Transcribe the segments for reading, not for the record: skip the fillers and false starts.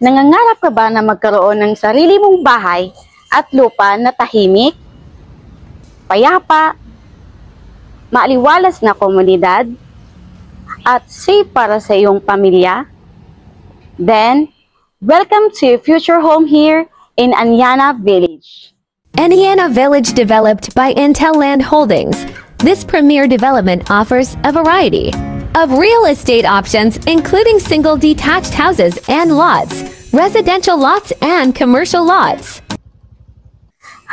Nangangarap ka ba na magkaroon ng sarili mong bahay at lupa na tahimik, payapa, maaliwalas na komunidad, at safe para sa iyong pamilya? Then, welcome to your future home here in Anyana Village. Anyana Village developed by Intel Land Holdings. This premier development offers a variety of real estate options, including single detached houses and lots, residential lots and commercial lots.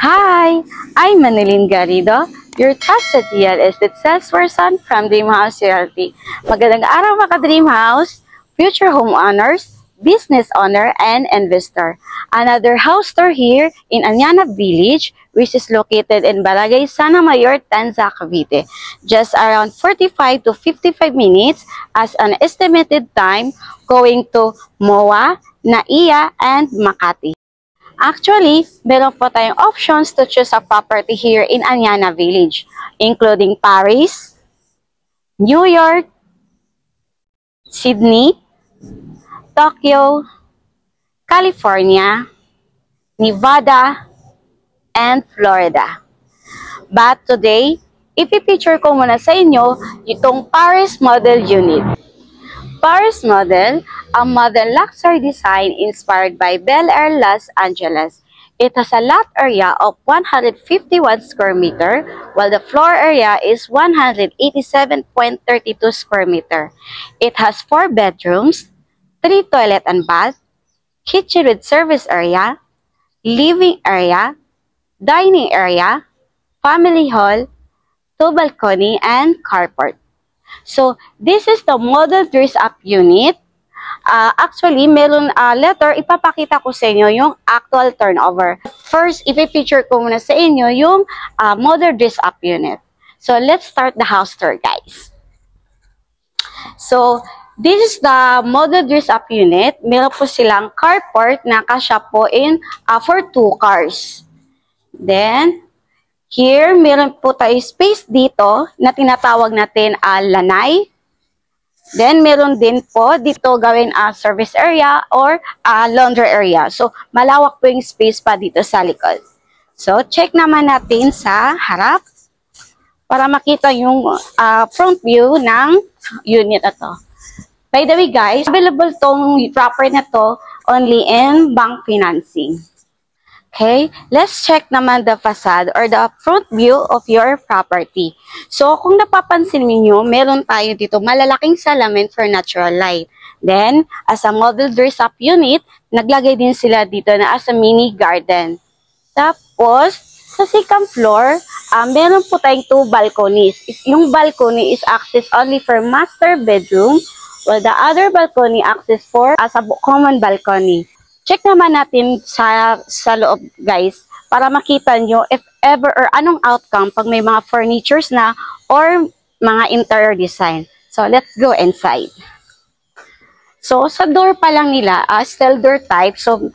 Hi, I'm Manilyn Garrido, your trusted real estate salesperson from Dream House Realty. Magandang araw mga Dream House, future homeowners, business owner, and investor. Another house tour here in Anyana Village, which is located in Barangay Sana Mayor, Tanza, Cavite. Just around 45 to 55 minutes as an estimated time going to MOA, NAIA, and Makati. Actually, meron po tayong options to choose a property here in Anyana Village, including Paris, New York, Sydney, Tokyo, California, Nevada, and Florida. But today, ipipicture ko muna sa inyo itong Paris Model Unit. Paris Model, a modern luxury design inspired by Bel Air, Los Angeles. It has a lot area of 151 square meter, while the floor area is 187.32 square meter. It has 4 bedrooms, 3 toilet and bath, kitchen with service area, living area, dining area, family hall, 2 balcony, and carport. So, this is the model dress-up unit. Actually, meron letter, ipapakita ko sa inyo yung actual turnover. First, ipipicture ko muna sa inyo yung model dress-up unit. So, let's start the house tour, guys. So, this is the model dress-up unit. Meron po silang carport na kasya po in for 2 cars. Then, here, meron po tayo space dito na tinatawag natin lanay. Then, meron din po dito gawin service area or laundry area. So, malawak po yung space pa dito sa likod. So, check naman natin sa harap para makita yung front view ng unit na to. By the way, guys, available tong property na to only in bank financing. Okay, let's check naman the facade or the front view of your property. So, kung napapansin niyo, meron tayo dito malalaking salamin for natural light. Then, as a model dress-up unit, naglagay din sila dito na as a mini garden. Tapos, sa second floor, meron po tayong 2 balconies. Yung balcony is access only for master bedroom, while the other balcony access for as a common balcony. Check naman natin sa loob, guys, para makita nyo if ever or anong outcome pag may mga furnitures na or mga interior design. So, let's go inside. So, sa door pa lang nila, steel door type, so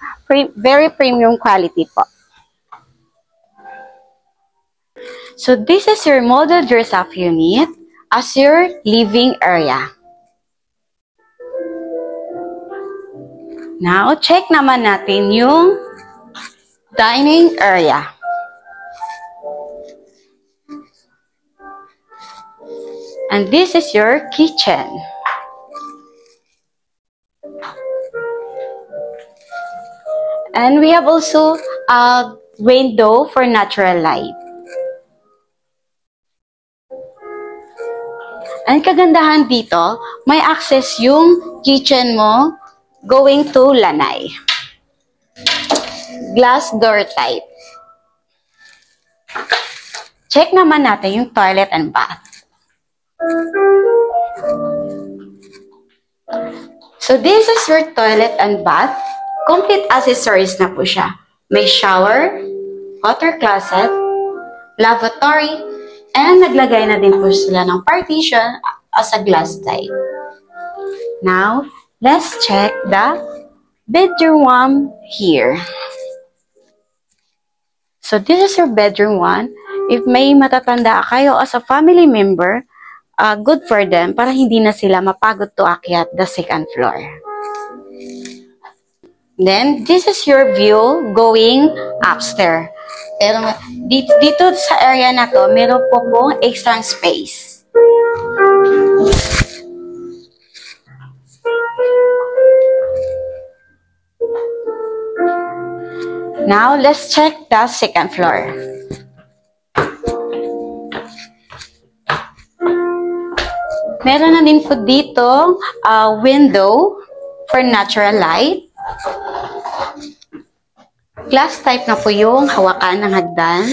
very premium quality po. So, this is your model dress-up unit as your living area. Now, check naman natin yung dining area. And this is your kitchen. And we have also a window for natural light. Ang kagandahan dito, may access yung kitchen mo going to lanay. Glass door type. Check naman natin yung toilet and bath. So this is your toilet and bath. Complete accessories na po siya. May shower, water closet, lavatory, and naglagay na din po sila ng partition as a glass type. Now, let's check the bedroom 1 here. So, this is your bedroom 1. If may matatanda kayo as a family member, good for them para hindi na sila mapagod to akyat the second floor. Then, this is your view going upstairs. Pero dito sa area na to, meron po pong extra space. Now, let's check the second floor. Meron na din po dito window for natural light. Glass type na po yung hawakan ng hagdan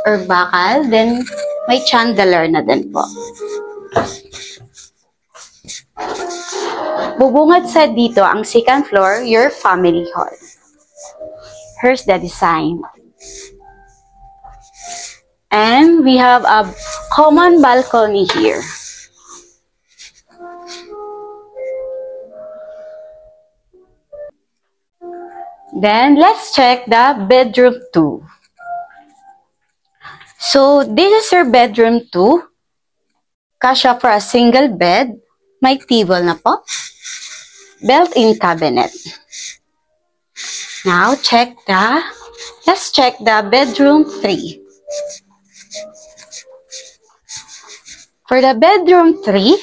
or bakal. Then, may chandelier na din po. Bubungad sa dito ang second floor, your family hall. Here's the design. And we have a common balcony here. Then, let's check the bedroom 2. So, this is your bedroom 2. Kasya for a single bed. May table na po. Built-in cabinet. Now, let's check the bedroom 3. For the bedroom 3,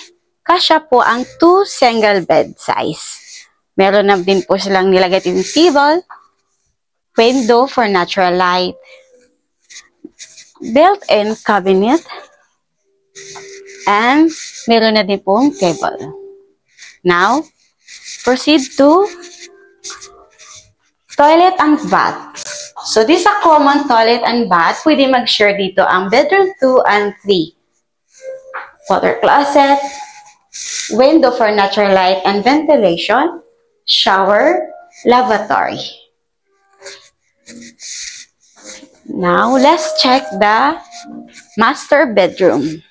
kasya po ang 2 single bed size. Meron na din po silang nilagay yung table, window for natural light, built-in cabinet, and meron na din pong table. Now, proceed to toilet and bath. So, this is a common toilet and bath. Pwede mag-share dito ang bedroom 2 and 3. Water closet, window for natural light and ventilation, shower, lavatory. Now, let's check the master bedroom.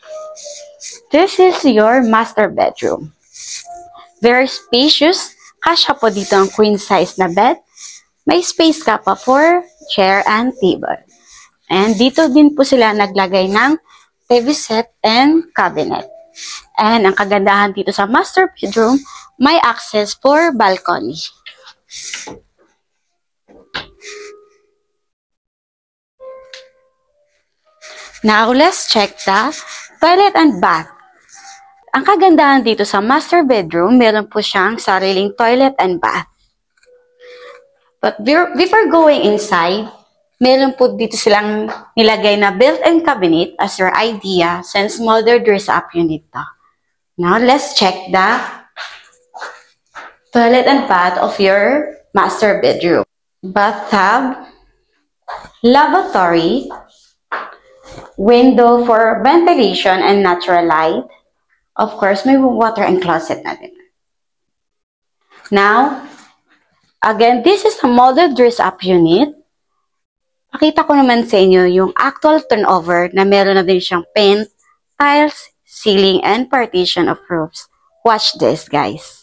This is your master bedroom. Very spacious. Kasya po dito ang queen size na bed. May space ka pa for chair and table. And dito din po sila naglagay ng TV set and cabinet. And ang kagandahan dito sa master bedroom, may access for balcony. Now, let's check the toilet and bath. Ang kagandahan dito sa master bedroom, meron po siyang sariling toilet and bath. But before going inside, meron po dito silang nilagay na built-in cabinet as your idea since modern dress-up unit to. Now, let's check the toilet and bath of your master bedroom. Bathtub, lavatory, window for ventilation and natural light. Of course, may water and closet na din. Now, again, this is a model dress-up unit. Pakita ko naman sa inyo yung actual turnover na meron na din siyang paint, tiles, ceiling, and partition of roofs. Watch this, guys.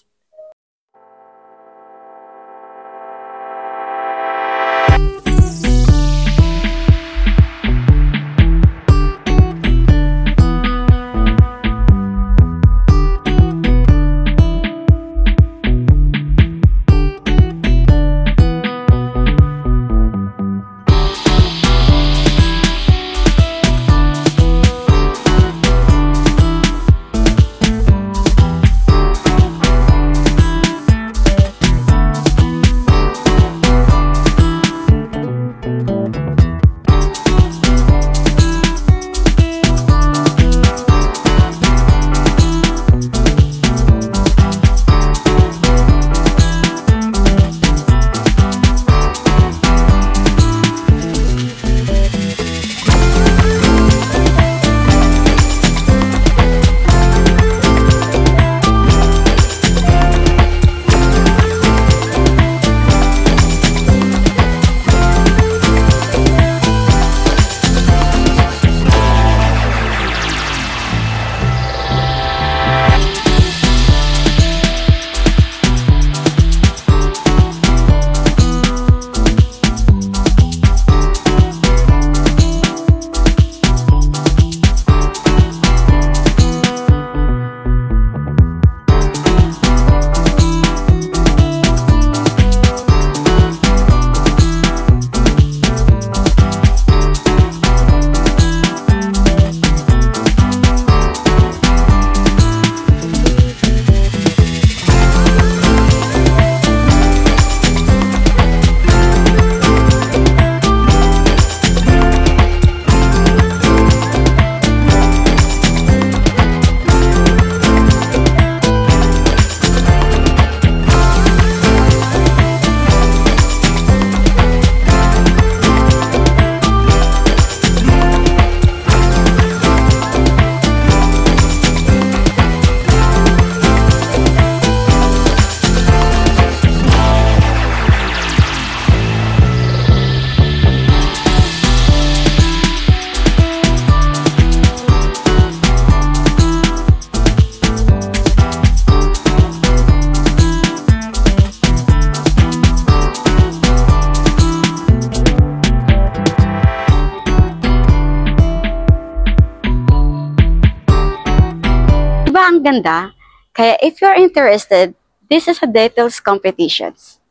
ganda. Kaya if you're interested, this is a details competitions.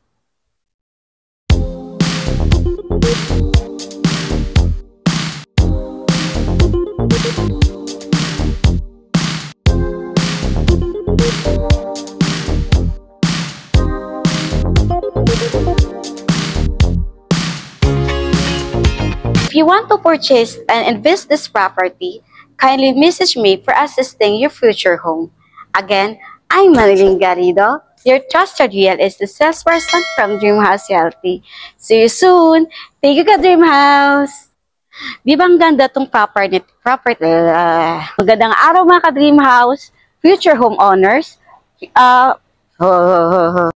If you want to purchase and invest this property, kindly message me for assisting your future home. Again, I'm Marilyn Garrido, your trusted real estate salesperson from Dreamhouse Realty. See you soon! Thank you, Dream House! Di ba ang ganda itong property? Magandang araw mga ka-Dream House, future homeowners.